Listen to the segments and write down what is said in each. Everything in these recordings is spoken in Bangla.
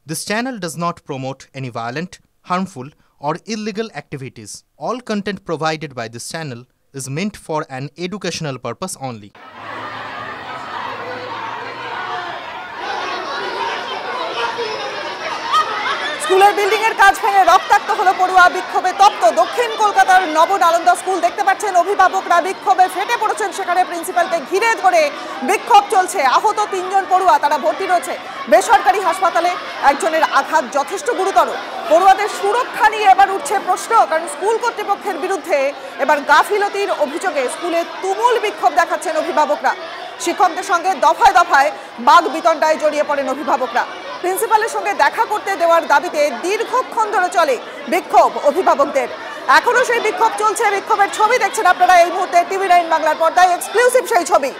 This channel does not promote any violent, harmful, or illegal activities. All content provided by this channel is meant for an educational purpose only. স্কুলের বিল্ডিং এর কাজ ভেঙে রক্তাক্ত হলো পড়ুয়া, বিক্ষোভে তপ্ত দক্ষিণ কলকাতার নবনালন্দা স্কুল। দেখতে পাচ্ছেন অভিভাবকরা বিক্ষোভে ফেটে পড়েছেন, সেখানে প্রিন্সিপালকে ঘিরে ধরে বিক্ষোভ চলছে। আহত 3 জন পড়ুয়া, তারা ভর্তি রয়েছে বেসরকারি হাসপাতালে। একজনের আঘাত যথেষ্ট গুরুতর। পড়ুয়াদের সুরক্ষা নিয়ে এবার উঠছে প্রশ্ন, কারণ স্কুল কর্তৃপক্ষের বিরুদ্ধে এবার গাফিলতির অভিযোগে স্কুলে তুমুল বিক্ষোভ দেখাচ্ছেন অভিভাবকরা। শিক্ষকদের সঙ্গে দফায় দফায় বাগ বিতণ্ডায় জড়িয়ে পড়েন অভিভাবকরা। প্রিন্সিপালের সঙ্গে দেখা করতে দেওয়ার দাবিতে দীর্ঘক্ষণ ধরে চলে বিক্ষোভ অভিভাবকদের। এখনো সেই বিক্ষোভ চলছে। বিক্ষোভের ছবি দেখছেন আপনারা এই মুহূর্তে TV9 বাংলার পর্দায়, এক্সক্লুসিভ সেই ছবি।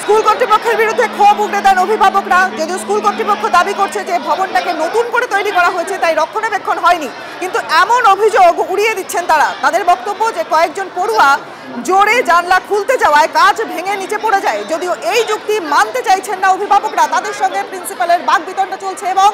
স্কুল কর্তৃপক্ষের বিরুদ্ধে ক্ষোভ উগড়ে দেন অভিভাবকরা। যদিও স্কুল কর্তৃপক্ষ দাবি করছে যে ভবনটাকে নতুন করে তৈরি করা হয়েছে, তাই রক্ষণাবেক্ষণ হয়নি, কিন্তু এমন অভিযোগ উড়িয়ে দিচ্ছেন তারা। তাদের বক্তব্য যে কয়েকজন পড়ুয়া জোরে জানলা খুলতে যাওয়ায় কাজ ভেঙে নিচে পড়ে যায়। যদিও এই যুক্তি মানতে চাইছেন না অভিভাবকরা। তাদের সঙ্গে প্রিন্সিপালের বাকবিতণ্ডা চলছে এবং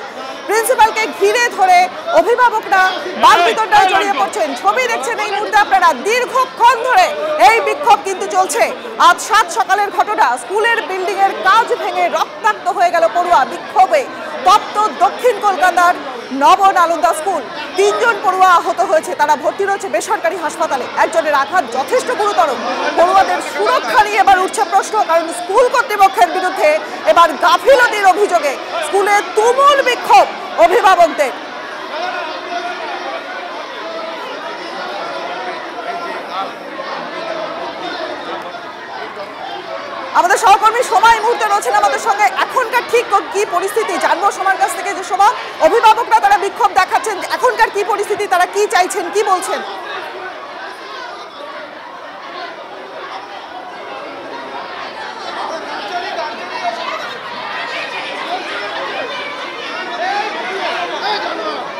প্রিন্সিপালকে ঘিরে ধরে অভিভাবকরা বাকবিতণ্ডায় জড়িয়ে পড়ছেন। ছবি দেখছেন এই মুহূর্তে আপনারা। দীর্ঘক্ষণ ধরে এই বিক্ষোভ কিন্তু চলছে। আজ 7 সকালের ঘটনা। স্কুলের বিল্ডিং এর কাজ ভেঙে রক্তাক্ত হয়ে গেল পড়ুয়া। বিক্ষোভে তপ্ত দক্ষিণ কলকাতার নবনালন্দা স্কুল। 3 জন পড়ুয়া আহত হয়েছে, তারা ভর্তি রয়েছে বেসরকারি হাসপাতালে। একজনের আঘাত যথেষ্ট গুরুতর। পড়ুয়াদের সুরক্ষা নিয়ে এবার উঠছে প্রশ্ন, কারণ স্কুল কর্তৃপক্ষের বিরুদ্ধে এবার গাফিলতির অভিযোগে স্কুলে তুমুল বিক্ষোভ অভিভাবকদের। আমাদের সহকর্মী সময় এই মুহূর্তে রয়েছেন আমাদের সঙ্গে। এখনকার ঠিক কি পরিস্থিতি জানবো সময়ের কাছ থেকে। যে সময় অভিভাবকরা তারা বিক্ষোভ দেখাচ্ছেন, এখনকার কি পরিস্থিতি, তারা কি চাইছেন, কি বলছেন?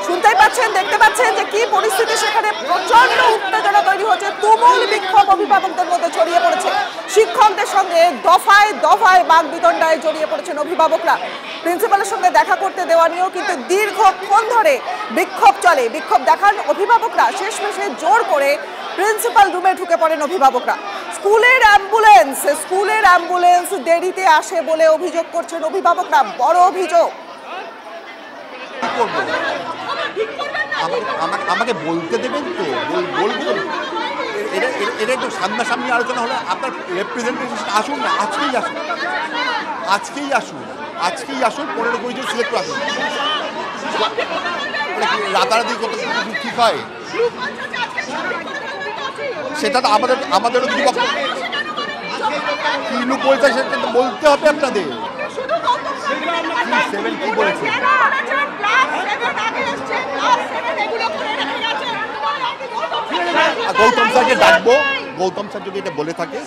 শুনতেই পাচ্ছেন, দেখতে পাচ্ছেন যে কি পরিস্থিতি সেখানে। প্রচন্ড উত্তেজনা তৈরি হচ্ছে, তুমুল বিক্ষোভ অভিভাবকদের মধ্যে ছড়িয়ে পড়েছে। শিক্ষকদের সঙ্গে দফায় দফায় বাকবিতণ্ডায় জড়িয়ে পড়েছেন অভিভাবকরা। প্রিন্সিপালের সঙ্গে দেখা করতে দেওয়া নিয়েও কিন্তু দীর্ঘক্ষণ ধরে বিক্ষোভ চলে। বিক্ষোভ দেখান অভিভাবকরা। শেষমেশে জোর করে প্রিন্সিপাল রুমে ঢুকে পড়েন অভিভাবকরা। স্কুলের অ্যাম্বুলেন্স দেরিতে আসে বলে অভিযোগ করছেন অভিভাবকরা। বড় অভিযোগ। আমাকে বলতে দেবেন তো, বলবো। এটা একটু সামনাসামনি আলোচনা হলে আপনার রিপ্রেজেন্টেটিভ আসুন না, আজকেই আসুন 15-20 জন সিলেক্ট আসুন। রাতারাতি কত ঠিক হয় সেটা তো আমাদেরও কি লুক বলছে সেটা বলতে হবে আপনাদের। 7 কি বলেছে? গৌতম স্যারকে ডাকবো। গৌতম স্যার যদি এটা বলে থাকে,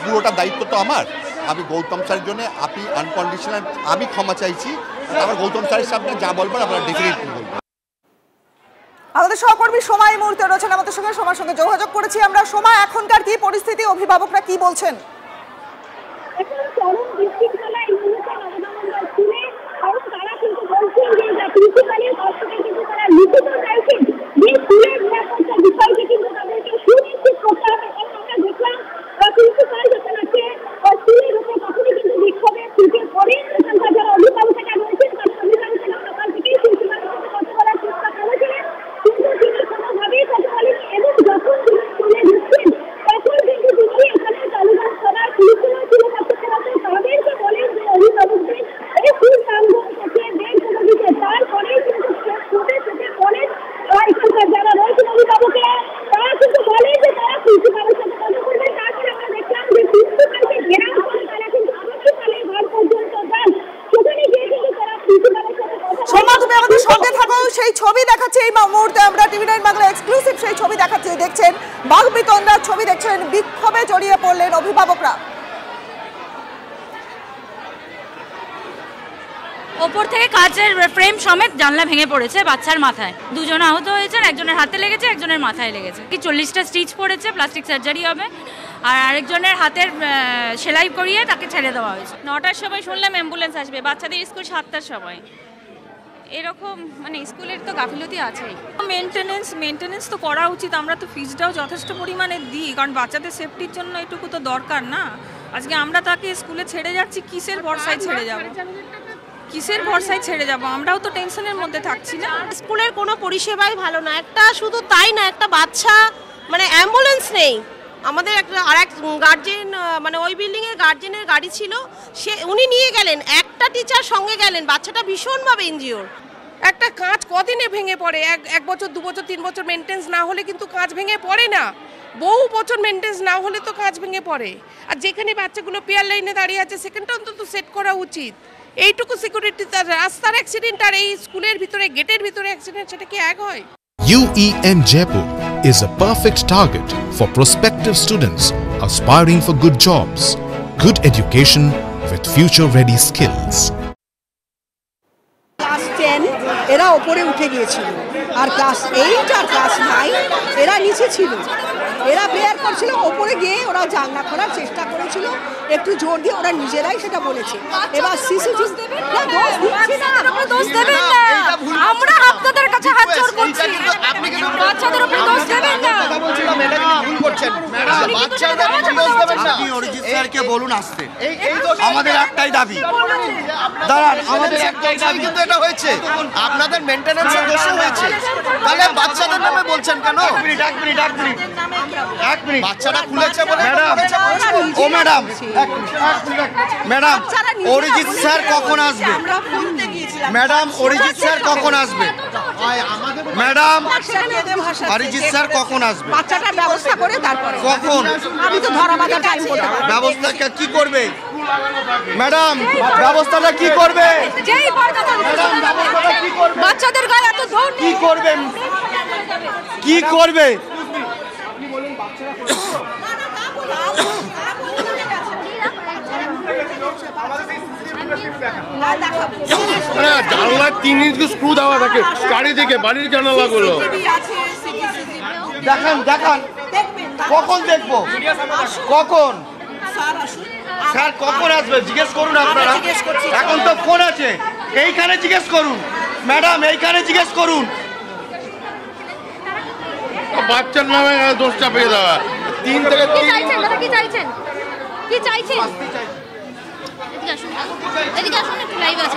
পুরোটা দায়িত্ব তো আমার। আমি গৌতম স্যারের জন্য আপনি আনকন্ডিশনাল আমি ক্ষমা চাইছি। আবার গৌতম স্যারের সামনে যা বলবেন আপনারা ডেফিনেটলি বলবেন। আমাদের সহকর্মী সময় এই মুহূর্তে রয়েছেন আমাদের সঙ্গে। সময়ের সঙ্গে যোগাযোগ করেছি আমরা। সময়, এখনকার কি পরিস্থিতি, অভিভাবকরা কি বলছেন? সেই ছবি দেখাচ্ছে এই মুহূর্তে আমরা TV9 বাংলা বাকবিতণ্ডার ছবি দেখছেন, বিক্ষোভে জড়িয়ে পড়লেন অভিভাবকরা। ওপর থেকে কাচের ফ্রেম সমেত জানলা ভেঙে পড়েছে বাচ্চার মাথায়। দুজন আহত হয়েছেন, একজনের হাতে লেগেছে, একজনের মাথায় লেগেছে। 40টা স্টিচ পড়েছে, প্লাস্টিক সার্জারি হবে, আর আরেকজনের হাতের সেলাই করিয়ে তাকে ছেড়ে দেওয়া হয়েছে। 9টার সময় শুনলাম অ্যাম্বুলেন্স আসবে, বাচ্চাদের স্কুল 7টার সময়। এরকম মানে স্কুলের তো গাফিলতি আছেই। মেনটেনেন্স তো করা উচিত। আমরা তো ফিজটাও যথেষ্ট পরিমাণে দিই, কারণ বাচ্চাদের সেফটির জন্য এটুকু তো দরকার না। আজকে আমরা তাকে স্কুলে ছেড়ে যাচ্ছি, কিসের ভরসায় ছেড়ে যাব? কিসের ভরসায় ছেড়ে যাব? আমরাও তো টেনশনের মধ্যে থাকছি না। স্কুলের কোনো পরিষেবাই ভালো না। একটা শুধু তাই না, একটা বাচ্চা মানে অ্যাম্বুলেন্স নেই। আমাদের আরেক গার্জেন মানে ওই বিল্ডিংয়ের গার্জেনের গাড়ি ছিল, উনি নিয়ে গেলেন, একটা টিচার সঙ্গে গেলেন, বাচ্চাটা ভীষণভাবে ইনজিওর। একটা কাঁচ কদিনে ভেঙে পড়ে? এক বছর 2 বছর 3 বছর মেনটেন্স না হলে কিন্তু কাঁচ ভেঙে পড়ে না। বহু বছর মেনটেন্স না হলে তো কাঁচ ভেঙে পড়ে। আর যেখানে বাচ্চাগুলো পেয়ার লাইনে দাঁড়িয়ে আছে সেখানটা অন্তত সেট করা উচিত। এইটুকু সিকিউরিটি, রাস্তার অ্যাক্সিডেন্ট আর এই স্কুলের ভিতরে গেটের ভিতরে অ্যাক্সিডেন্ট, সেটা কি এক হয়? UEN Jaipur is a perfect target for prospective students aspiring for good jobs, good education with future-ready skills. Class 10 এরা ওপরে উঠে গিয়েছিল, আর ক্লাস 8 আর ক্লাস 9 এরা নিচে ছিল। এরা বের করছিল, ওপরে গিয়ে ওরা জানলা খোলার চেষ্টা করেছিল, একটু জোর দিয়ে ওরা নিজেরাই সেটা বলেছে। এবার সিসিটিভি দোষ দেবেন না, আমরা আপনাদের কাছে হাত জোড় করছি, বাচ্চাদের উপরে দোষ দেবেন না। ভুল করছেন ম্যাডাম, বাচ্চাদের দোষ দেবেন না। আপনি অরিজিৎ স্যারকে বলুন আসতে। আমাদের একটাই দাবি, দাঁড়ান, আমাদের একটাই দাবি, কিন্তু এটা হয়েছে আপনাদের মেইনটেনেন্সের দোষে হয়েছে, তাহলে বাচ্চাদের নামে বলছেন কেন? এক মিনিট, বাচ্চাটা খুলেছে বলে ম্যাডাম, ও ম্যাডাম, ম্যাডাম অরিজিৎ স্যার কখন আসবে? ম্যাডাম অরিজিৎ স্যার কখন আসবে? ম্যাডাম অরিজিৎ স্যার কখন আসবে? বাচ্চাটার ব্যবস্থা করে তারপরে কখন? আমি তো ধরা বাঁধা টাইম বলতে পারবো। ব্যবস্থা কি করবে ম্যাডাম? ব্যবস্থাটা কি করবে? বাচ্চাদের গায়ে এত দৌড় কি করবে? কি করবে? জানলার 3 ইঞ্চি স্ক্রু দেওয়া থাকে চারিদিকে, বাড়ির জানালাগুলো দেখান দেখান, কখন দেখবো? কখন স্যার কখন আসবে জিজ্ঞেস করুন আপনারা। এখন তো ফোন আছে, এইখানে জিজ্ঞেস করুন ম্যাডাম, এইখানে জিজ্ঞেস করুন। বাচ্চার নামে দোষ চাপিয়ে দেওয়া। 3 থেকে 3 কি চাইছেন? কি চাইছেন? এদিকে আসুন, এদিকে আসুন, একটু লাইভ আছে।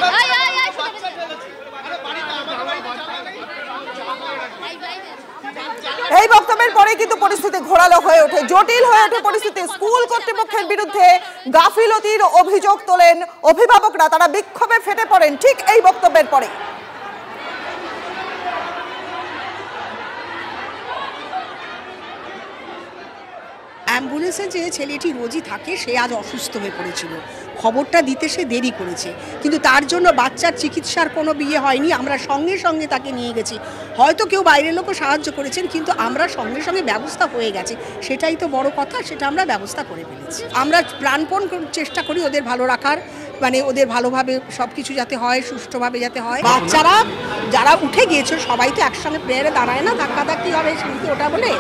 এই বক্তব্যের পরে কিন্তু পরিস্থিতি ঘোরালো হয়ে ওঠে, জটিল হয়ে ওঠে পরিস্থিতি। স্কুল কর্তৃপক্ষের বিরুদ্ধে গাফিলতির অভিযোগ তোলেন অভিভাবকরা, তারা বিক্ষোভে ফেটে পড়েন ঠিক এই বক্তব্যের পরে। অ্যাম্বুলেন্সে যে ছেলেটি রোজই থাকে সে আজ অসুস্থ হয়ে পড়েছিল, খবরটা দিতে সে দেরি করেছে, কিন্তু তার জন্য বাচ্চার চিকিৎসার কোনো বিয়ে হয়নি। আমরা সঙ্গে সঙ্গে তাকে নিয়ে গেছি, হয়তো কেউ বাইরের লোকও সাহায্য করেছেন, কিন্তু আমরা সঙ্গে সঙ্গে ব্যবস্থা হয়ে গেছে, সেটাই তো বড় কথা, সেটা আমরা ব্যবস্থা করে ফেলেছি। আমরা প্রাণপণ চেষ্টা করি ওদের ভালো রাখার, মানে ওদের ভালোভাবে সব কিছু যাতে হয়, সুষ্ঠুভাবে যাতে হয়। বাচ্চারা যারা উঠে গিয়েছে সবাই তো একসঙ্গে প্রেয়ারে দাঁড়ায় না, ধাক্কাধাক্কি হবে সিঁড়িতে ওটা বলে।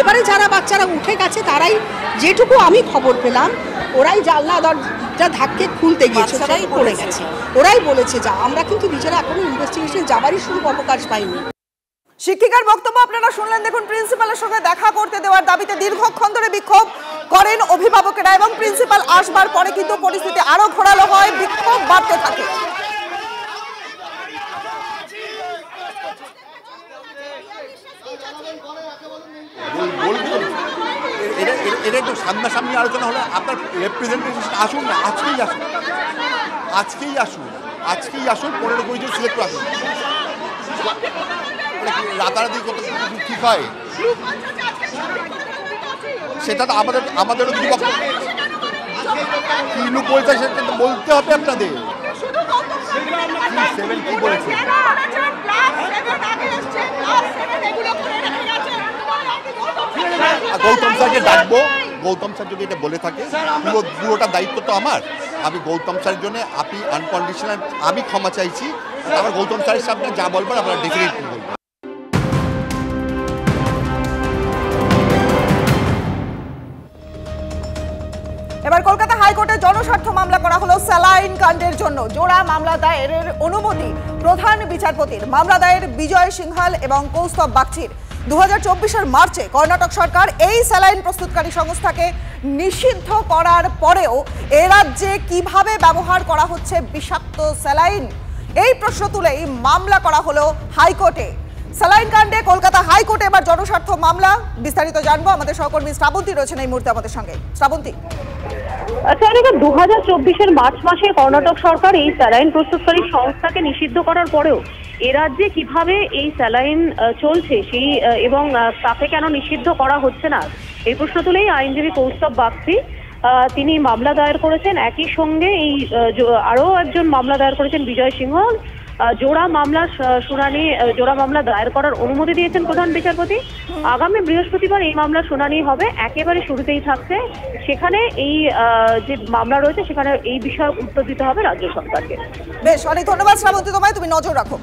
এবারে যারা বাচ্চারা উঠে গেছে তারাই, যেটুকু আমি খবর পেলাম, ওরাই জানলা দরজা ধাক্কে খুলতে গিয়েছে, ওরাই পড়ে গেছে, ওরাই বলেছে যা। আমরা কিন্তু নিজেরা এখনো ইনভেস্টিগেশন যাবারই শুরু অবকাশ পাইনি। শিক্ষিকার বক্তব্য আপনারা শুনলেন। দেখুন, প্রিন্সিপালের সঙ্গে দেখা করতে দেওয়ার দাবিতে দীর্ঘক্ষণ ধরে বিক্ষোভ করেন অভিভাবকেরা, এবং প্রিন্সিপাল আসবার পরে কিন্তু পরিস্থিতি আরো ঘোরালো হয়, বিক্ষোভ বাড়তে থাকে। এটা একটু সামনাসামনি আলোচনা হলে আপনার রিপ্রেজেন্টেটিভ আসুন না, আজকেই আসুন, আজকেই আসুন, আজকেই আসুন, 15-20 জন সিলেক্ট আসুন। রাতারাতি কত ঠিক হয় সেটা তো আমাদেরও কি বলছে সেটা তো বলতে হবে আপনাদের। 7 কি বলেছে? গৌতম স্যারকে ডাকবো, গৌতম স্যার যদি এটা বলে থাকে পুরোটা দায়িত্ব তো আমার। আমি গৌতম স্যারের জন্য আপনি আনকন্ডিশনাল আমি ক্ষমা চাইছি। আবার গৌতম স্যারের সামনে যা বলবেন আপনারা ডেফিনেটলি বলবেন। এবার কলকাতা হাইকোর্টে জনস্বার্থ মামলা করা হলো স্যালাইন কাণ্ডের জন্য। জোড়া মামলা দায়েরের অনুমতি প্রধান বিচারপতির। মামলা দায়ের বিজয় সিংহাল এবং কৌস্তব বাগচির। 2024-এর মার্চে কর্ণাটক সরকার এই স্যালাইন প্রস্তুতকারী সংস্থাকে নিষিদ্ধ করার পরেও এ রাজ্যে কিভাবে ব্যবহার করা হচ্ছে বিষাক্ত স্যালাইন, এই প্রশ্ন তুলেই মামলা করা হলো হাইকোর্টে। স্যালাইন কাণ্ডে কলকাতা হাইকোর্টে এবার জনস্বার্থ মামলা। বিস্তারিত জানবো, আমাদের সহকর্মী শ্রাবন্তী রয়েছেন এই মুহূর্তে আমাদের সঙ্গে। শ্রাবন্তী, 2024-এর মার্চ মাসে কর্ণাটক সরকার এই স্যালাইন প্রস্তুতকারী সংস্থাকে নিষিদ্ধ করার পরেও এ রাজ্যে কিভাবে এই স্যালাইন চলছে সেই এবং তাকে কেন নিষিদ্ধ করা হচ্ছে না, এই প্রশ্ন তুলেই আইনজীবী কৌস্তব বাগচি তিনি মামলা দায়ের করেছেন। একই সঙ্গে এই আরো একজন মামলা দায়ের করেছেন বিজয় সিংহল। জোড়া মামলা দায়ের করার অনুমতি দিয়েছেন প্রধান বিচারপতি। আগামী বৃহস্পতিবার এই মামলার শুনানি হবে। একেবারে শুরুতেই থাকছে সেখানে এই যে মামলা রয়েছে সেখানে এই বিষয়ে উত্তর দিতে হবে রাজ্য সরকারকে। বেশ, অনেক ধন্যবাদ শ্রাবন্তী তোমায়, তুমি নজর রাখো।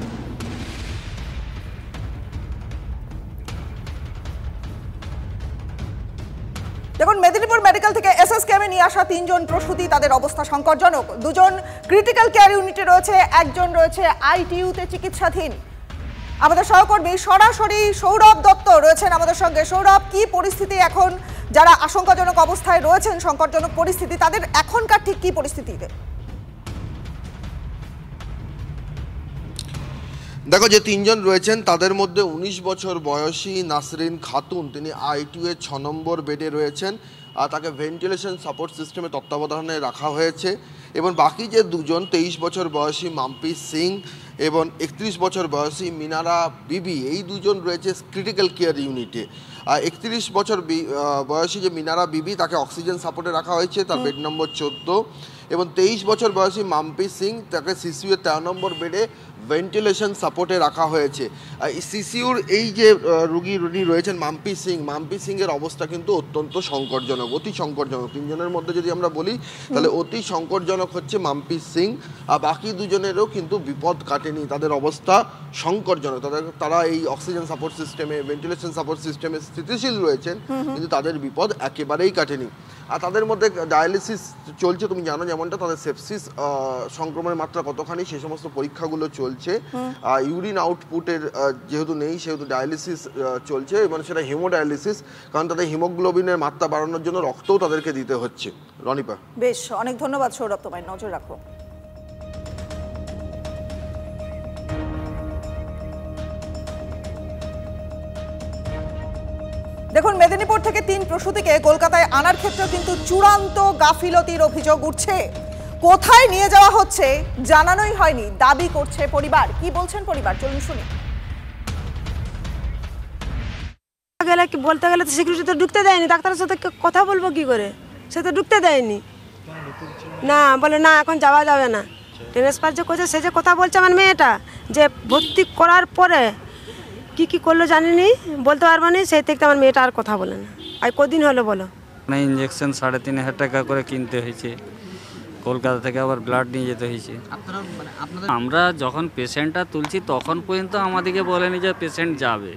দেখুন, মেদিনীপুর মেডিকেল থেকে এসএসকেএমে নিয়ে আসা 3 জন প্রসূতি, তাদের অবস্থা সংকটজনক। 2 জন ক্রিটিক্যাল কেয়ার ইউনিটে রয়েছে, 1 জন রয়েছে আইটিইউতে চিকিৎসাধীন। আমাদের সহকর্মী সরাসরি সৌরভ দত্ত রয়েছেন আমাদের সঙ্গে। সৌরভ, কি পরিস্থিতি এখন? যারা আশঙ্কাজনক অবস্থায় রয়েছেন, সংকটজনক পরিস্থিতি, তাদের এখনকার ঠিক কি পরিস্থিতিতে? দেখো, যে 3 জন রয়েছেন তাদের মধ্যে 19 বছর বয়সী নাসরিন খাতুন, তিনি আইটিইউ এর 6 নম্বর বেডে রয়েছেন। আর তাকে ভেন্টিলেশন সাপোর্ট সিস্টেমে তত্ত্বাবধানে রাখা হয়েছে। এবং বাকি যে 2 জন 23 বছর বয়সী মাম্পি সিং এবং 31 বছর বয়সী মিনারা বিবি, এই 2 জন রয়েছে ক্রিটিক্যাল কেয়ার ইউনিটে। আর 31 বছর বয়সী যে মিনারা বিবি, তাকে অক্সিজেন সাপোর্টে রাখা হয়েছে, তার বেড নম্বর 14। এবং 23 বছর বয়সী মাম্পি সিং, তাকে সিসিইউ এর 13 নম্বর বেডে ভেন্টিলেশন সাপোর্টে রাখা হয়েছে। সিসিইউর এই যে রুগী রয়েছেন মাম্পি সিংয়ের অবস্থা কিন্তু অত্যন্ত সংকটজনক, অতি সংকটজনক। 3 জনের মধ্যে যদি আমরা বলি তাহলে অতি সংকটজনক হচ্ছে মাম্পি সিং। আর বাকি 2 জনেরও কিন্তু বিপদ কাটেনি, তাদের অবস্থা সংকটজনক। তারা এই অক্সিজেন সাপোর্ট সিস্টেমে, ভেন্টিলেশন সাপোর্ট সিস্টেমে স্থিতিশীল রয়েছেন, কিন্তু তাদের বিপদ একেবারেই কাটেনি। আর তাদের মধ্যে ডায়ালিসিস চলছে, তুমি জানো যেমনটা, তাদের সেপসিস সংক্রমণের মাত্রা কতখানি সেই সমস্ত পরীক্ষাগুলো চলছে। ইউরিন আউটপুটের যেহেতু নেই সেহেতু ডায়ালিসিস চলছে, এবং সেটা হিমোডায়ালিসিস, কারণ তাদের হিমোগ্লোবিনের মাত্রা বাড়ানোর জন্য রক্তও তাদেরকে দিতে হচ্ছে। রনিপা, বেশ, অনেক ধন্যবাদ সৌরভ, তোমায় নজর রাখো। দেখুন, মেদিনীপুর থেকে 3 প্রসূতিকে কলকাতায় আনার ক্ষেত্রে কিন্তু চূড়ান্ত গাফিলতির অভিযোগ উঠছে। কোথায় নিয়ে যাওয়া হচ্ছে জানানোই হয়নি, দাবি করছে পরিবার। কি বলছেন পরিবার, চলুন শুনি। বলতে গেলে তো সিকিউরিটি তো ঢুকতে দেয়নি, ডাক্তারের সাথে কথা বলবো কি করে, সে তো ঢুকতে দেয়নি। না, বলে না এখন যাওয়া যাবে না। ট্রান্সফার যে করছে সে যে কথা বলছে আমার মেয়েটা, যে ভর্তি করার পরে কি করলো জানিনি, বলতে পারবো না। সেই থেকে আমার মেয়েটা আর কথা বলে না। আর কদিন হলো বলো? মানে ইঞ্জেকশন 3,500 টাকা করে কিনতে হয়েছে, কলকাতা থেকে আবার ব্লাড নিয়ে যেতে হয়েছে। আমরা যখন পেশেন্টটা তুলছি তখন পর্যন্ত আমাদেরকে বলেনি যে পেশেন্ট যাবে,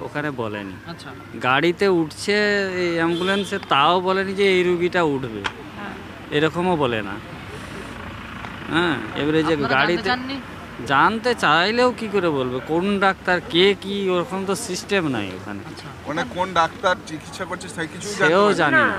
ওখানে বলেনি। গাড়িতে উঠছে এই অ্যাম্বুলেন্সে, তাও বলেনি যে এই রুগীটা উঠবে, এরকমও বলে না। হ্যাঁ, এবারে যে গাড়িতে জানতে চাইলেও কি করে বলবে কোন ডাক্তার কে কি, ওরকম তো সিস্টেম নাই ওখানে। মানে কোন ডাক্তার চিকিৎসা করছে সেই কিছু সেও জানি না।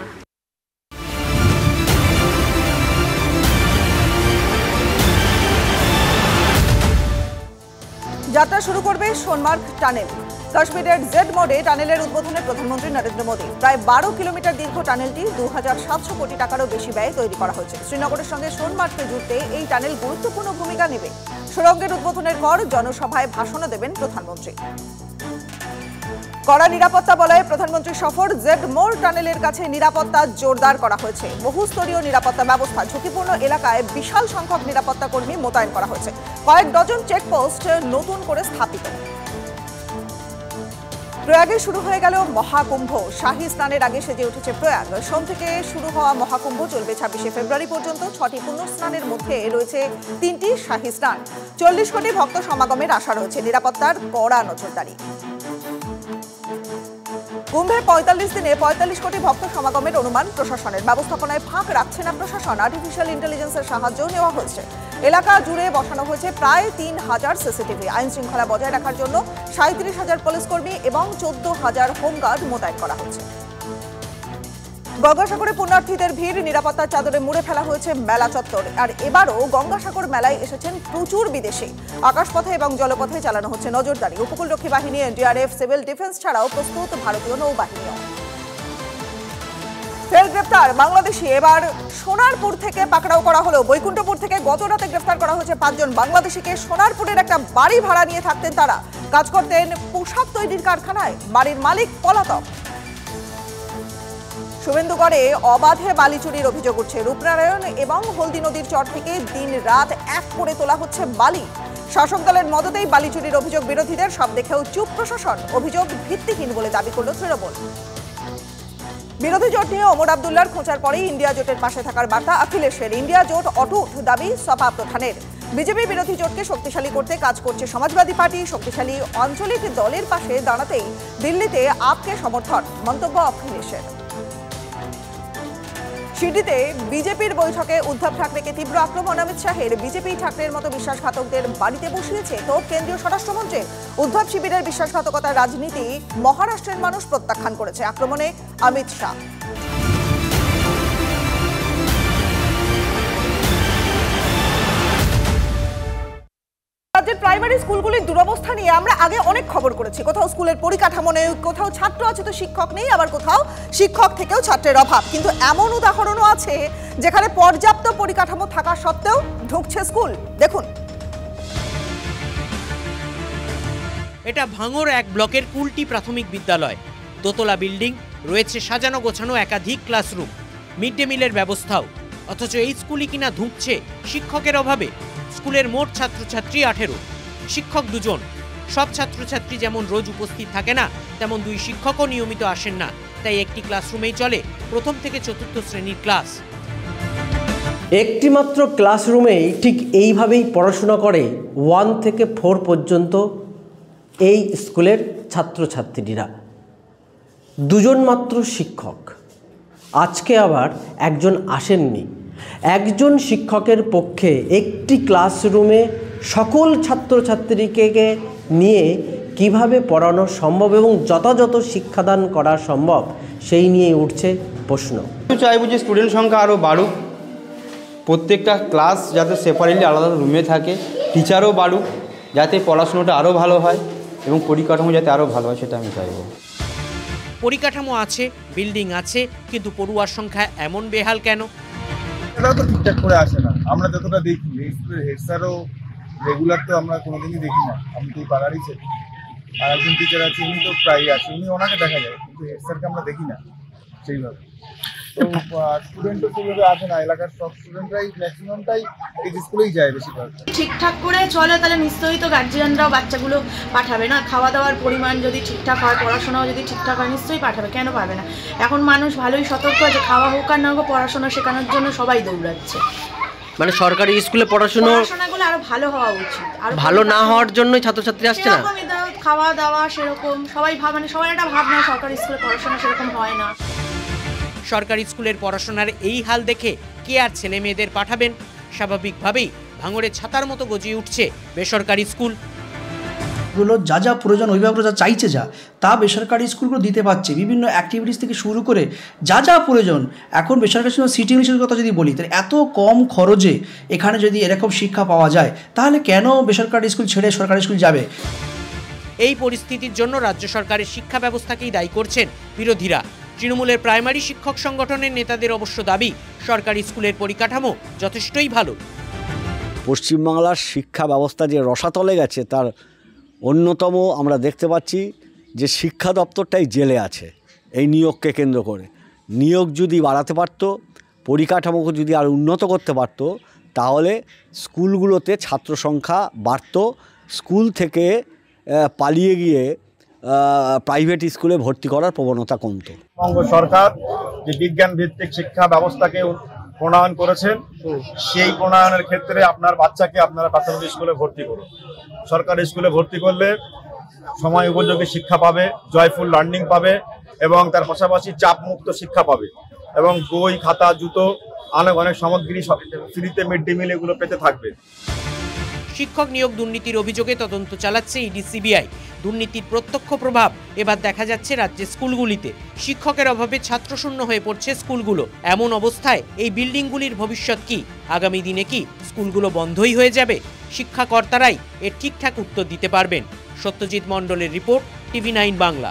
যাত্রা শুরু করবে সোনমার্গ টানেল। কাশ্মীরের জেড মোড়ে টানেলের উদ্বোধনে প্রধানমন্ত্রী নরেন্দ্র মোদী। প্রায় 12 কিলোমিটার দীর্ঘ টানেলটি 2700 কোটি টাকারও বেশি ব্যয়ে তৈরি করা হয়েছে। শ্রীনগরের সঙ্গে সোনমার্গকে জুড়তে এই টানেল গুরুত্বপূর্ণ ভূমিকা নেবে। সুড়ঙ্গের উদ্বোধনের পর জনসভায় ভাষণও দেবেন প্রধানমন্ত্রী। কড়া নিরাপত্তা বলয়ে প্রধানমন্ত্রী সফর। জেড মোড় টানেলের কাছে নিরাপত্তা জোরদার করা হয়েছে। বহুস্তরীয় নিরাপত্তা ব্যবস্থা, ঝুঁকিপূর্ণ এলাকায় বিশাল সংখ্যক নিরাপত্তা কর্মী মোতায়েন করা হয়েছে। কয়েক ডজন চেকপোস্ট নতুন করে স্থাপিত। প্রয়াগে শুরু হয়ে গেল মহাকুম্ভ। শাহী স্নানের আগে সেজে উঠেছে প্রয়াগ। সোম থেকে শুরু হওয়া মহাকুম্ভ চলবে 26শে ফেব্রুয়ারি পর্যন্ত। 6টি পুণ্য স্নানের মধ্যে রয়েছে 3টি শাহী স্নান। 40 কোটি ভক্ত সমাগমের আশা রয়েছে। নিরাপত্তার কড়া নজরদারি। কুম্ভে 45 দিনে 45 কোটি ভক্ত সমাগমের অনুমান প্রশাসনের। ব্যবস্থাপনায় ফাঁক রাখছে না প্রশাসন। আর্টিফিশিয়াল ইন্টেলিজেন্সের সাহায্য নেওয়া হয়েছে। এলাকা জুড়ে বসানো হয়েছে প্রায় 3000 সিসিটিভি। আইন শৃঙ্খলা বজায় রাখার জন্য 37,000 পুলিশ কর্মী এবং 14,000 হোমগার্ড মোতায়েন করা হয়েছে। গঙ্গাসাগরে পুণ্যার্থীদের ভিড়। নিরাপত্তার চাদরে মুড়ে ফেলা হয়েছে মেলা চত্বর। আর এবারও গঙ্গাসাগর মেলায় এসেছেন প্রচুর বিদেশি। আকাশপথে এবং জলপথে চালানো হচ্ছে নজরদারি। উপকূলরক্ষী বাহিনী, এনডিআরএফ, সিভিল ডিফেন্স ছাড়াও প্রস্তুত ভারতীয় নৌবাহিনীও। ফের গ্রেপ্তার বাংলাদেশি। এবার সোনারপুর থেকে পাকড়াও করা হলো। বৈকুণ্ঠপুর থেকে গত রাতে গ্রেফতার করা হয়েছে 5 জন বাংলাদেশিকে। সোনারপুরের একটা বাড়ি ভাড়া নিয়ে থাকতেন তারা। কাজ করতেন পোশাক তৈরির কারখানায়। বাড়ির মালিক পলাতক। শুভেন্দুগড়ে অবাধে বালি চুরির অভিযোগ উঠছে। রূপনারায়ণ এবং হলদি নদীর চর থেকে দিন রাত এক করে তোলা হচ্ছে বালি। শাসক দলের মদতেই বালি চুরির অভিযোগ বিরোধীদের। সব দেখেও চুপ প্রশাসন। অভিযোগ ভিত্তিহীন বলে দাবি করল তৃণমূল। বিরোধী জোট নিয়ে ওমর আব্দুল্লাহর খোঁচার পরেই ইন্ডিয়া জোটের পাশে থাকার বার্তা অখিলেশের। ইন্ডিয়া জোট অটুট দাবি সপা প্রধানের। বিজেপি বিরোধী জোটকে শক্তিশালী করতে কাজ করছে সমাজবাদী পার্টি। শক্তিশালী আঞ্চলিক দলের পাশে দাঁড়াতেই দিল্লিতে আপকে সমর্থন। মন্তব্য অখিলেশের। সিডিতে বিজেপির বৈঠকে উদ্ধব ঠাকরেকে তীব্র আক্রমণ অমিত শাহের। বিজেপি ঠাকরের মতো বিশ্বাসঘাতকদের বাড়িতে বসিয়েছে তো কেন্দ্রীয় স্বরাষ্ট্রমন্ত্রী। উদ্ধব শিবিরের বিশ্বাসঘাতকতার রাজনীতি মহারাষ্ট্রের মানুষ প্রত্যাখ্যান করেছে। আক্রমণে অমিত শাহ। রাজ্যের প্রাইমারি স্কুলগুলির দুরবস্থা নিয়ে আমরা আগে অনেক খবর করেছি। কোথাও স্কুলের পরিকাঠামো নেই, কোথাও ছাত্র আছে তো শিক্ষক নেই, আবার কোথাও শিক্ষক থেকেও ছাত্রের অভাব। কিন্তু এমন উদাহরণও আছে যেখানে পর্যাপ্ত পরিকাঠামো থাকা সত্ত্বেও ঢুকছে স্কুল। দেখুন। এটা ভাঙড় এক ব্লকের কুলটি প্রাথমিক বিদ্যালয়। দোতলা বিল্ডিং, রয়েছে সাজানো গোছানো একাধিক ক্লাসরুম, মিড ডে মিলের ব্যবস্থাও। অথচ এই স্কুলই কিনা ধুঁকছে শিক্ষকের অভাবে। স্কুলের মোট ছাত্রছাত্রী 18, শিক্ষক 2 জন। সব ছাত্রছাত্রী যেমন রোজ উপস্থিত থাকে না, তেমন 2 শিক্ষকও নিয়মিত আসেন না। তাই একটি ক্লাসরুমেই চলে 1ম থেকে 4র্থ শ্রেণীর ক্লাস। একটি মাত্র ক্লাসরুমেই ঠিক এইভাবেই পড়াশোনা করে 1 থেকে 4 পর্যন্ত এই স্কুলের ছাত্রছাত্রীরা। 2 জন মাত্র শিক্ষক। আজকে আবার একজন আসেননি। একজন শিক্ষকের পক্ষে একটি ক্লাসরুমে সকল ছাত্রছাত্রীকে নিয়ে কিভাবে পড়ানো সম্ভব এবং যথাযথ শিক্ষাদান করা সম্ভব সেই নিয়ে উঠছে প্রশ্ন। চাইব যে স্টুডেন্ট সংখ্যা আরও বাড়ুক, প্রত্যেকটা ক্লাস যাতে সেপারেটলি আলাদা রুমে থাকে, টিচারও বাড়ুক, যাতে পড়াশোনাটা আরও ভালো হয় এবং পরিকাঠামো যাতে আরও ভালো হয় সেটা আমি চাইব। পরিকাঠামো আছে, বিল্ডিং আছে, কিন্তু পড়ুয়ার সংখ্যা এমন বেহাল কেন? এটাও তো ঠিকঠাক করে আসে না। আমরা যতটা দেখি এই স্কুলের হেড স্যারও রেগুলার তো আমরা কোনোদিনই দেখি না। আমি তো পাড়ারই ছেলে, আর একজন টিচার আছে উনি তো প্রায়ই আসে, উনি ওনাকে দেখা যায়, কিন্তু হেড স্যারকে আমরা দেখি না সেইভাবে। তো স্টুডেন্টও সেইভাবে আসে না। এলাকার সব স্টুডেন্টরাই ম্যাক্সিমামটাই এই স্কুলেই যায় বেশিরভাগ। ঠিকঠাক করে চলে তাহলে নিশ্চয়ই তো গার্জিয়ানরাও বাচ্চাগুলো পাঠাবে না। খাওয়া দাওয়ার পরিমাণ যদি ঠিকঠাক হয়, পড়াশোনাও যদি ঠিকঠাক হয়, নিশ্চয়ই পাঠাবে। কেন পারবে না? এখন মানুষ ভালোই সতর্ক আছে, খাওয়া হোক আর না হোক পড়াশোনা শেখানোর জন্য সবাই দৌড়াচ্ছে। মানে সরকারি স্কুলে পড়াশোনাগুলো আরো ভালো হওয়া উচিত। আর ভালো না হওয়ার জন্যই ছাত্রছাত্রী আসছে না। খাওয়া দাওয়া সেরকম সবাই মানে সবাই একটা ভাবনা সরকারি স্কুলে পড়াশোনা সেরকম হয় না। সরকারি স্কুলের পড়াশোনার এই হাল দেখে কে আর ছেলে মেয়েদের পাঠাবেন? স্বাভাবিকভাবেই ভাঙড়ে ছাতার মতো গজিয়ে উঠছে বেসরকারি স্কুল। গুলো যা যা প্রয়োজন, অভিভাবকরা যা চাইছে যা তা বেসরকারি স্কুলগুলো দিতে পারছে। বিভিন্ন অ্যাক্টিভিটিস থেকে শুরু করে যা যা প্রয়োজন। এখন বেসরকারি স্কুল সিটি ইংলিশের কথা যদি বলি, তাহলে এত কম খরচে এখানে যদি এরকম শিক্ষা পাওয়া যায়, তাহলে কেন বেসরকারি স্কুল ছেড়ে সরকারি স্কুল যাবে? এই পরিস্থিতির জন্য রাজ্য সরকারের শিক্ষা ব্যবস্থাকেই দায়ী করছেন বিরোধীরা। তৃণমূলের প্রাইমারি শিক্ষক সংগঠনের নেতাদের অবশ্য দাবি, সরকারি স্কুলের পরিকাঠামো যথেষ্টই ভালো। পশ্চিমবাংলার শিক্ষা ব্যবস্থা যে রসাতলে গেছে তার অন্যতম আমরা দেখতে পাচ্ছি যে শিক্ষা দপ্তরটাই জেলে আছে এই নিয়োগকে কেন্দ্র করে। নিয়োগ যদি বাড়াতে পারত, পরিকাঠামোকে যদি আর উন্নত করতে পারত, তাহলে স্কুলগুলোতে ছাত্র সংখ্যা বাড়ত। স্কুল থেকে পালিয়ে গিয়ে প্রাইভেট স্কুলে ভর্তি করার প্রবণতা কমতো। বঙ্গ সরকার যে বিজ্ঞান ভিত্তিক শিক্ষা ব্যবস্থাকে প্রণয়ন করেছেন, সেই প্রণয়নের ক্ষেত্রে আপনার বাচ্চাকে আপনারা প্রাথমিক স্কুলে ভর্তি করুন। সরকারি স্কুলে ভর্তি করলে সময় উপযোগী শিক্ষা পাবে, জয়ফুল লার্নিং পাবে এবং তার পাশাপাশি চাপমুক্ত শিক্ষা পাবে এবং বই, খাতা, জুতো, অনেক সামগ্রী ফ্রিতে মিড ডে মিল এগুলো পেতে থাকবে। শিক্ষক নিয়োগ দুর্নীতির অভিযোগে তদন্ত চালাচ্ছে ইডি, সিবিআই। দুর্নীতির প্রত্যক্ষ প্রভাব এবার দেখা যাচ্ছে রাজ্যের স্কুলগুলিতে। শিক্ষকের অভাবে ছাত্রশূন্য হয়ে পড়ছে স্কুলগুলো। এমন অবস্থায় এই বিল্ডিংগুলির ভবিষ্যৎ কি? আগামী দিনে কি স্কুলগুলো বন্ধই হয়ে যাবে? শিক্ষাকর্তারাই এর ঠিকঠাক উত্তর দিতে পারবেন। সত্যজিৎ মণ্ডলের রিপোর্ট, TV9 বাংলা।